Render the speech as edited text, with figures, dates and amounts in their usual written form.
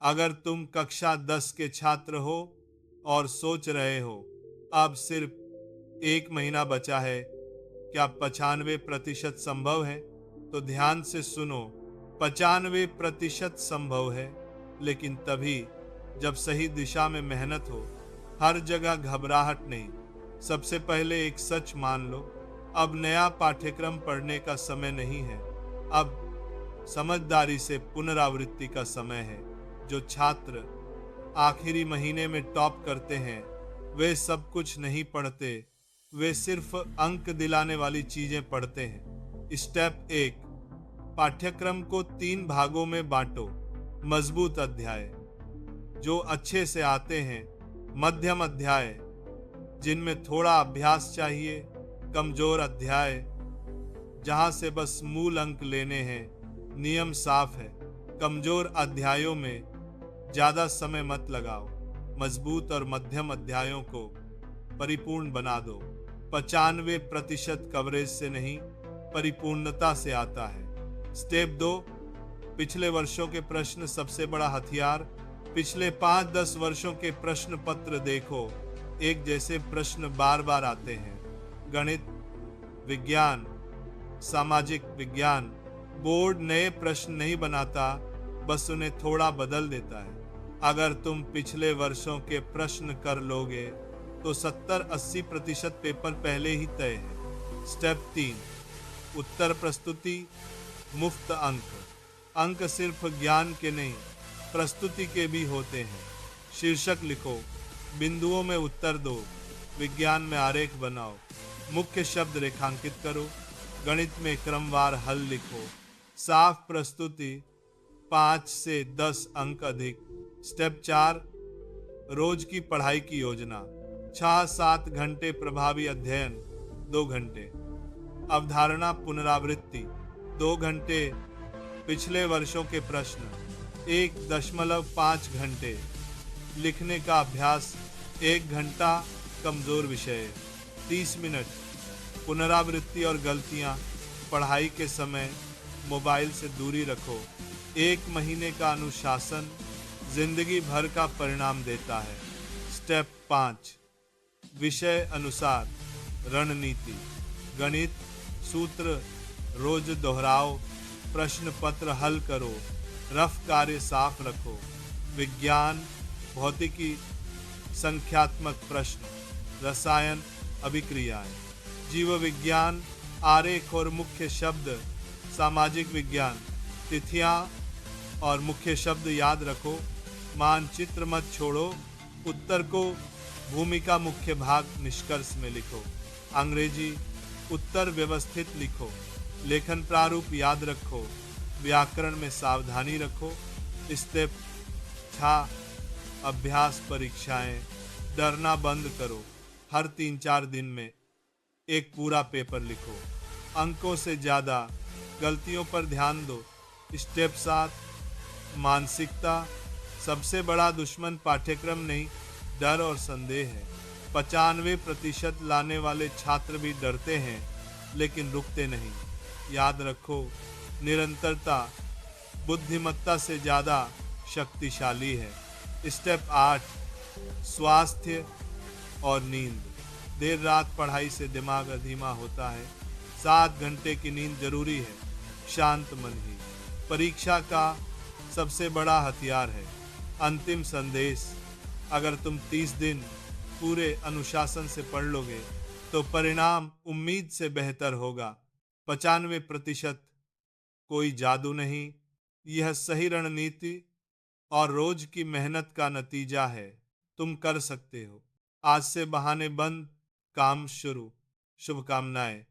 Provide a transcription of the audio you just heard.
अगर तुम कक्षा 10 के छात्र हो और सोच रहे हो अब सिर्फ 1 महीना बचा है, क्या 95% संभव है? तो ध्यान से सुनो, 95% संभव है, लेकिन तभी जब सही दिशा में मेहनत हो। हर जगह घबराहट नहीं। सबसे पहले एक सच मान लो, अब नया पाठ्यक्रम पढ़ने का समय नहीं है। अब समझदारी से पुनरावृत्ति का समय है। जो छात्र आखिरी महीने में टॉप करते हैं वे सब कुछ नहीं पढ़ते, वे सिर्फ अंक दिलाने वाली चीजें पढ़ते हैं। स्टेप 1, पाठ्यक्रम को 3 भागों में बांटो। मजबूत अध्याय जो अच्छे से आते हैं, मध्यम अध्याय जिनमें थोड़ा अभ्यास चाहिए, कमजोर अध्याय जहां से बस मूल अंक लेने हैं। नियम साफ है, कमजोर अध्यायों में ज्यादा समय मत लगाओ। मजबूत और मध्यम अध्यायों को परिपूर्ण बना दो। 95% कवरेज से नहीं, परिपूर्णता से आता है। स्टेप 2, पिछले वर्षों के प्रश्न सबसे बड़ा हथियार। पिछले 5-10 वर्षों के प्रश्न पत्र देखो, एक जैसे प्रश्न बार बार आते हैं। गणित, विज्ञान, सामाजिक विज्ञान, बोर्ड नए प्रश्न नहीं बनाता, बस उन्हें थोड़ा बदल देता है। अगर तुम पिछले वर्षों के प्रश्न कर लोगे तो 70-80% पेपर पहले ही तय है। स्टेप 3, उत्तर प्रस्तुति, मुफ्त अंक। अंक सिर्फ ज्ञान के नहीं, प्रस्तुति के भी होते हैं। शीर्षक लिखो, बिंदुओं में उत्तर दो, विज्ञान में आरेख बनाओ, मुख्य शब्द रेखांकित करो, गणित में क्रमवार हल लिखो। साफ प्रस्तुति, 5 से 10 अंक अधिक। स्टेप 4, रोज की पढ़ाई की योजना। 6-7 घंटे प्रभावी अध्ययन, 2 घंटे अवधारणा पुनरावृत्ति, 2 घंटे पिछले वर्षों के प्रश्न, 1.5 घंटे लिखने का अभ्यास, 1 घंटा कमजोर विषय, 30 मिनट पुनरावृत्ति और गलतियां। पढ़ाई के समय मोबाइल से दूरी रखो। 1 महीने का अनुशासन जिंदगी भर का परिणाम देता है। स्टेप 5, विषय अनुसार रणनीति। गणित सूत्र रोज दोहराओ, प्रश्न पत्र हल करो, रफ कार्य साफ रखो। विज्ञान, भौतिकी, संख्यात्मक प्रश्न, रसायन, अभिक्रियाएं, जीव विज्ञान, आरेख और मुख्य शब्द, सामाजिक विज्ञान, तिथियां और मुख्य शब्द याद रखो। मानचित्र मत छोड़ो। उत्तर को भूमिका मुख्य भाग निष्कर्ष में लिखो। अंग्रेजी उत्तर व्यवस्थित लिखो। लेखन प्रारूप याद रखो। व्याकरण में सावधानी रखो। स्टेप 6, अभ्यास परीक्षाएं। डरना बंद करो। हर 3-4 दिन में एक पूरा पेपर लिखो। अंकों से ज्यादा गलतियों पर ध्यान दो। स्टेप 7, मानसिकता। सबसे बड़ा दुश्मन पाठ्यक्रम नहीं, डर और संदेह है। 95% लाने वाले छात्र भी डरते हैं, लेकिन रुकते नहीं। याद रखो, निरंतरता बुद्धिमत्ता से ज्यादा शक्तिशाली है। स्टेप 8, स्वास्थ्य और नींद। देर रात पढ़ाई से दिमाग अधीमा होता है। 7 घंटे की नींद जरूरी है। शांत मन ही परीक्षा का सबसे बड़ा हथियार है। अंतिम संदेश, अगर तुम 30 दिन पूरे अनुशासन से पढ़ लोगे तो परिणाम उम्मीद से बेहतर होगा। 95% कोई जादू नहीं, यह सही रणनीति और रोज की मेहनत का नतीजा है। तुम कर सकते हो। आज से बहाने बंद, काम शुरू। शुभकामनाएं।